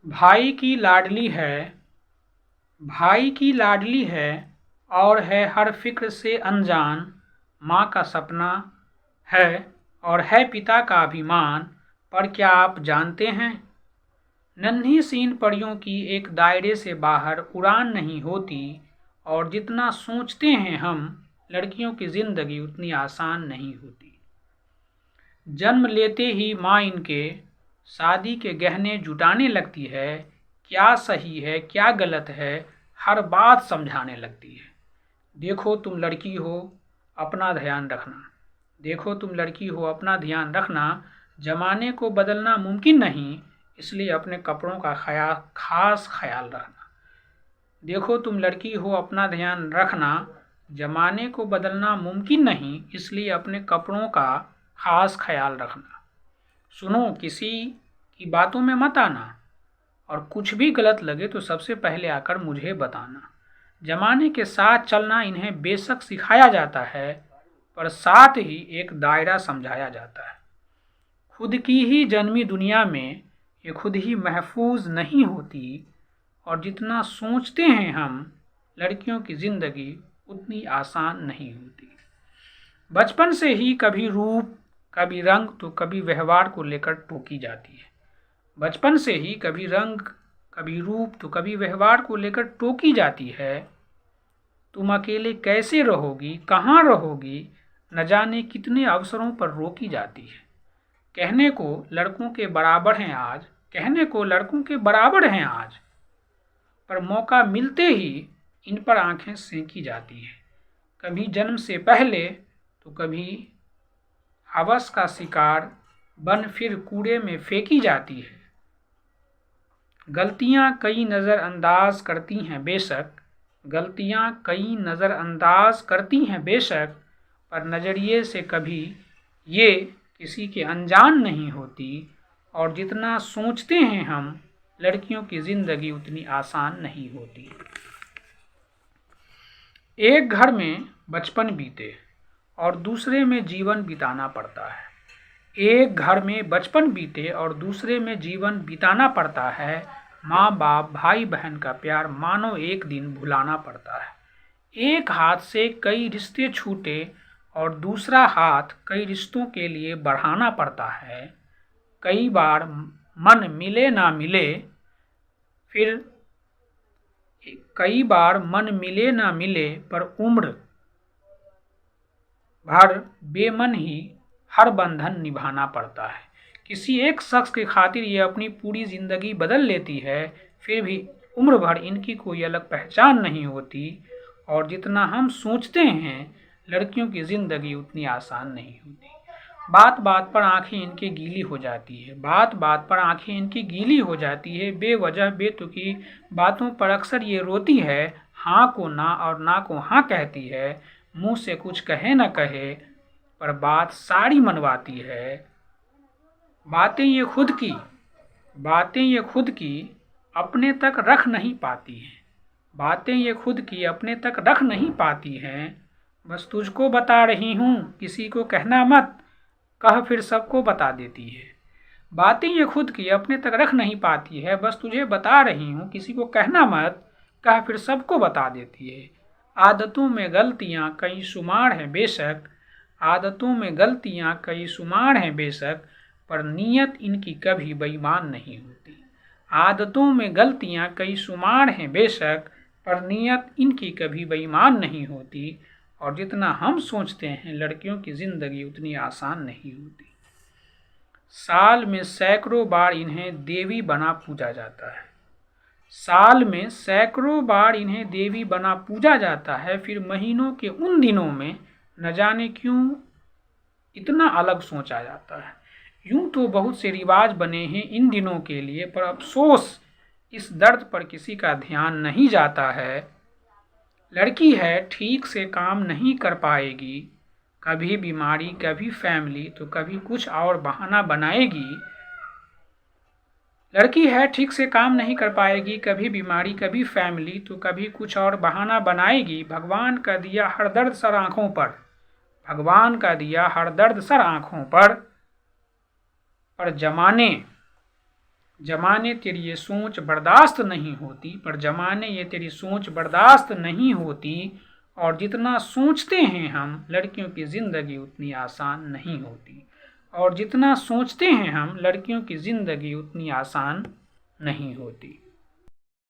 भाई की लाडली है, भाई की लाडली है और है हर फिक्र से अनजान। माँ का सपना है और है पिता का अभिमान। पर क्या आप जानते हैं, नन्ही सीन परियों की एक दायरे से बाहर उड़ान नहीं होती। और जितना सोचते हैं हम, लड़कियों की जिंदगी उतनी आसान नहीं होती। जन्म लेते ही माँ इनके शादी के गहने जुटाने लगती है। क्या सही है क्या गलत है, हर बात समझाने लगती है। देखो तुम लड़की हो, अपना ध्यान रखना। देखो तुम लड़की हो, अपना ध्यान रखना। जमाने को बदलना मुमकिन नहीं, इसलिए अपने कपड़ों का खास ख्याल रखना। देखो तुम लड़की हो, अपना ध्यान रखना। जमाने को बदलना मुमकिन नहीं, इसलिए अपने कपड़ों का खास ख्याल रखना। सुनो, किसी की बातों में मत आना, और कुछ भी गलत लगे तो सबसे पहले आकर मुझे बताना। जमाने के साथ चलना इन्हें बेशक सिखाया जाता है, पर साथ ही एक दायरा समझाया जाता है। खुद की ही जन्मी दुनिया में ये खुद ही महफूज नहीं होती। और जितना सोचते हैं हम, लड़कियों की जिंदगी उतनी आसान नहीं होती। बचपन से ही कभी रूप, कभी रंग तो कभी व्यवहार को लेकर टोकी जाती है। बचपन से ही कभी रंग, कभी रूप तो कभी व्यवहार को लेकर टोकी जाती है। तुम अकेले कैसे रहोगी, कहाँ रहोगी, न जाने कितने अवसरों पर रोकी जाती है। कहने को लड़कों के बराबर हैं आज, कहने को लड़कों के बराबर हैं आज, पर मौका मिलते ही इन पर आंखें सेंकी जाती हैं। कभी जन्म से पहले तो कभी हवस का शिकार बन फिर कूड़े में फेंकी जाती है। गलतियां कई नज़रअंदाज करती हैं बेशक, गलतियां कई नज़रअंदाज करती हैं बेशक, पर नज़रिए से कभी ये किसी के अनजान नहीं होती। और जितना सोचते हैं हम, लड़कियों की जिंदगी उतनी आसान नहीं होती। एक घर में बचपन बीते और दूसरे में जीवन बिताना पड़ता है। एक घर में बचपन बीते और दूसरे में जीवन बिताना पड़ता है। माँ बाप भाई बहन का प्यार मानो एक दिन भुलाना पड़ता है। एक हाथ से कई रिश्ते छूटे और दूसरा हाथ कई रिश्तों के लिए बढ़ाना पड़ता है। कई बार मन मिले ना मिले, फिर कई बार मन मिले ना मिले, पर उम्र भर बेमन ही हर बंधन निभाना पड़ता है। किसी एक शख्स की खातिर ये अपनी पूरी जिंदगी बदल लेती है, फिर भी उम्र भर इनकी कोई अलग पहचान नहीं होती। और जितना हम सोचते हैं, लड़कियों की जिंदगी उतनी आसान नहीं होती। बात बात पर आंखें इनकी गीली हो जाती है, बात बात पर आंखें इनकी गीली हो जाती है। बेवजह बेतुकी बातों पर अक्सर ये रोती है। हाँ को ना और ना को हाँ कहती है। मुंह से कुछ कहे न कहे, पर बात सारी मनवाती है। बातें ये खुद की, बातें ये खुद की अपने तक रख नहीं पाती हैं। बातें ये खुद की अपने तक रख नहीं पाती हैं। बस तुझको बता रही हूँ, किसी को कहना मत, कह फिर सबको बता देती है। बातें ये खुद की अपने तक रख नहीं पाती है। बस तुझे बता रही हूँ, किसी को कहना मत, कह फिर सबको बता देती है। आदतों में गलतियाँ कई शुमार हैं बेशक, आदतों में गलतियाँ कई शुमार हैं बेशक, पर नीयत इनकी कभी बेईमान नहीं होती। आदतों में गलतियाँ कई शुमार हैं बेशक, पर नीयत इनकी कभी बेईमान नहीं होती। और जितना हम सोचते हैं, लड़कियों की जिंदगी उतनी आसान नहीं होती। साल में सैकड़ों बार इन्हें देवी बना पूजा जाता है। साल में सैकड़ों बार इन्हें देवी बना पूजा जाता है। फिर महीनों के उन दिनों में न जाने क्यों इतना अलग सोचा जाता है। यूं तो बहुत से रिवाज बने हैं इन दिनों के लिए, पर अफसोस इस दर्द पर किसी का ध्यान नहीं जाता है। लड़की है, ठीक से काम नहीं कर पाएगी, कभी बीमारी कभी फैमिली तो कभी कुछ और बहाना बनाएगी। लड़की है, ठीक से काम नहीं कर पाएगी, कभी बीमारी कभी फैमिली तो कभी कुछ और बहाना बनाएगी। भगवान का दिया हर दर्द सर आंखों पर, भगवान का दिया हर दर्द सर आंखों पर जमाने तेरी ये सोच बर्दाश्त नहीं होती, पर जमाने ये तेरी सोच बर्दाश्त नहीं होती, और जितना सोचते हैं हम लड़कियों की ज़िंदगी उतनी आसान नहीं होती, और जितना सोचते हैं हम लड़कियों की ज़िंदगी उतनी आसान नहीं होती।